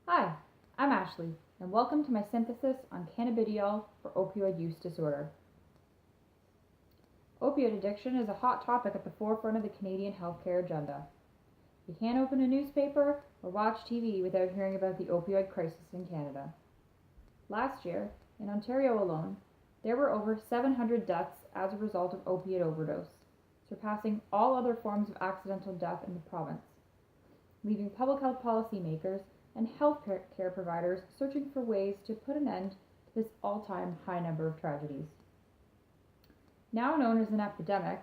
Hi, I'm Ashley, and welcome to my synthesis on cannabidiol for opioid use disorder. Opioid addiction is a hot topic at the forefront of the Canadian healthcare agenda. You can't open a newspaper or watch TV without hearing about the opioid crisis in Canada. Last year, in Ontario alone, there were over 700 deaths as a result of opiate overdose, surpassing all other forms of accidental death in the province, leaving public health policymakers and healthcare providers searching for ways to put an end to this all-time high number of tragedies. Now known as an epidemic,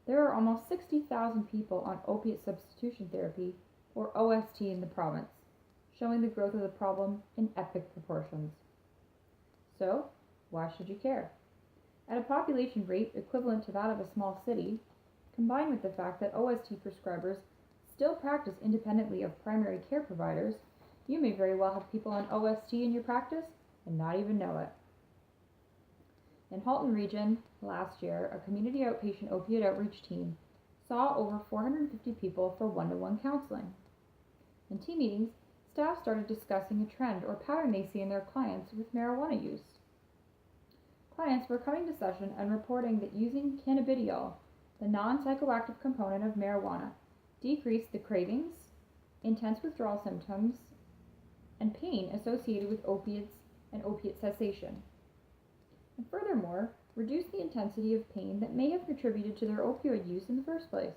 there are almost 60,000 people on opiate substitution therapy, or OST, in the province, showing the growth of the problem in epic proportions. So, why should you care? At a population rate equivalent to that of a small city, combined with the fact that OST prescribers still practice independently of primary care providers, you may very well have people on OST in your practice and not even know it. In Halton Region, last year, a community outpatient opioid outreach team saw over 450 people for one-to-one counseling. In team meetings, staff started discussing a trend or pattern they see in their clients with marijuana use. Clients were coming to session and reporting that using cannabidiol, the non-psychoactive component of marijuana, decreased the cravings, intense withdrawal symptoms, and pain associated with opiates and opiate cessation, and furthermore, reduce the intensity of pain that may have contributed to their opioid use in the first place.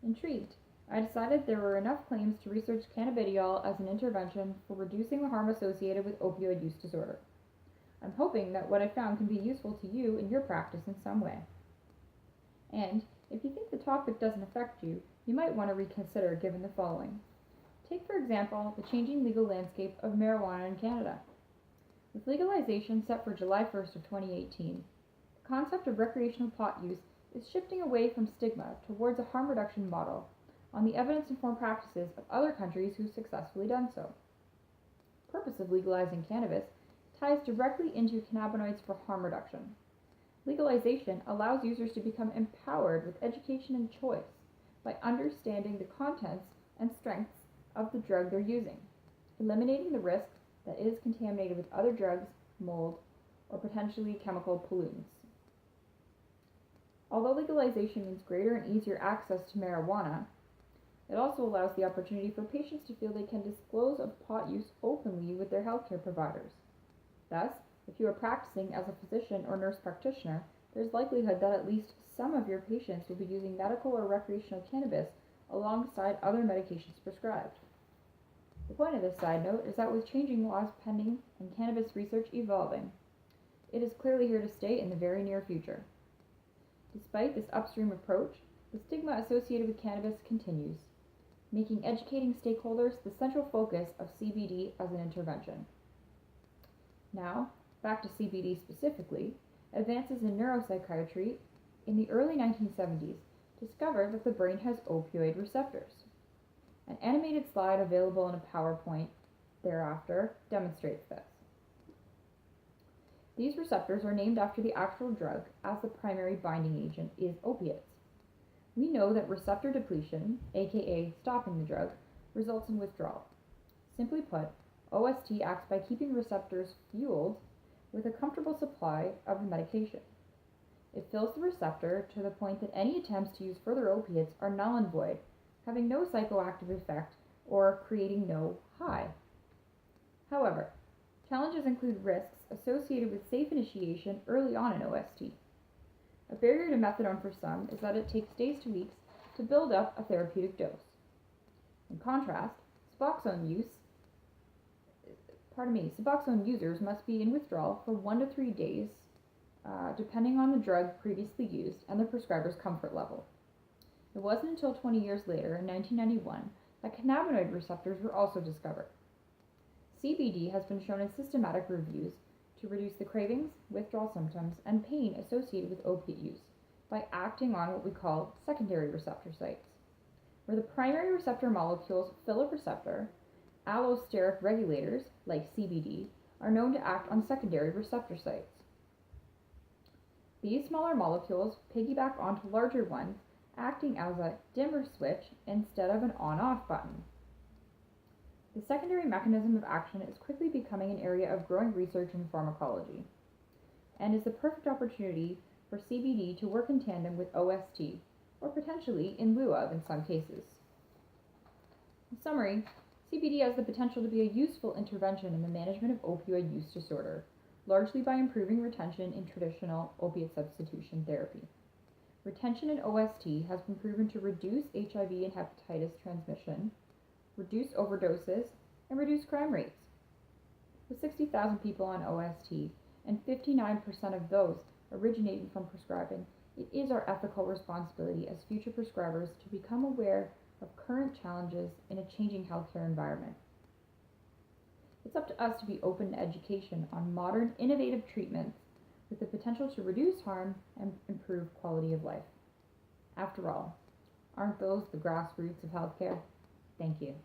Intrigued, I decided there were enough claims to research cannabidiol as an intervention for reducing the harm associated with opioid use disorder. I'm hoping that what I found can be useful to you in your practice in some way. And if you think the topic doesn't affect you, you might want to reconsider given the following. Take, for example, the changing legal landscape of marijuana in Canada. With legalization set for July 1st of 2018, the concept of recreational pot use is shifting away from stigma towards a harm reduction model on the evidence-informed practices of other countries who've successfully done so. The purpose of legalizing cannabis ties directly into cannabinoids for harm reduction. Legalization allows users to become empowered with education and choice by understanding the contents and strengths of the drug they're using, eliminating the risk that it is contaminated with other drugs, mold, or potentially chemical pollutants. Although legalization means greater and easier access to marijuana, it also allows the opportunity for patients to feel they can disclose of pot use openly with their healthcare providers. Thus, if you are practicing as a physician or nurse practitioner, there's likelihood that at least some of your patients will be using medical or recreational cannabis alongside other medications prescribed. The point of this side note is that with changing laws pending and cannabis research evolving, it is clearly here to stay in the very near future. Despite this upstream approach, the stigma associated with cannabis continues, making educating stakeholders the central focus of CBD as an intervention. Now, back to CBD specifically, advances in neuropsychiatry in the early 1970s discovered that the brain has opioid receptors. An animated slide available in a PowerPoint thereafter demonstrates this. These receptors are named after the actual drug, as the primary binding agent is opiates. We know that receptor depletion, aka stopping the drug, results in withdrawal. Simply put, OST acts by keeping receptors fueled with a comfortable supply of the medication. It fills the receptor to the point that any attempts to use further opiates are null and void, having no psychoactive effect or creating no high. However, challenges include risks associated with safe initiation early on in OST. A barrier to methadone for some is that it takes days to weeks to build up a therapeutic dose. In contrast, Suboxone users must be in withdrawal for 1 to 3 days, depending on the drug previously used and the prescriber's comfort level. It wasn't until 20 years later, in 1991, that cannabinoid receptors were also discovered. CBD has been shown in systematic reviews to reduce the cravings, withdrawal symptoms, and pain associated with opiate use by acting on what we call secondary receptor sites, where the primary receptor molecules fill a receptor. Allosteric regulators, like CBD, are known to act on secondary receptor sites. These smaller molecules piggyback onto larger ones, acting as a dimmer switch instead of an on-off button. The secondary mechanism of action is quickly becoming an area of growing research in pharmacology, and is the perfect opportunity for CBD to work in tandem with OST, or potentially in lieu of in some cases. In summary, CBD has the potential to be a useful intervention in the management of opioid use disorder, largely by improving retention in traditional opiate substitution therapy. Retention in OST has been proven to reduce HIV and hepatitis transmission, reduce overdoses, and reduce crime rates. With 60,000 people on OST and 59% of those originating from prescribing, it is our ethical responsibility as future prescribers to become aware of current challenges in a changing healthcare environment. It's up to us to be open to education on modern, innovative treatments with the potential to reduce harm and improve quality of life. After all, aren't those the grassroots of healthcare? Thank you.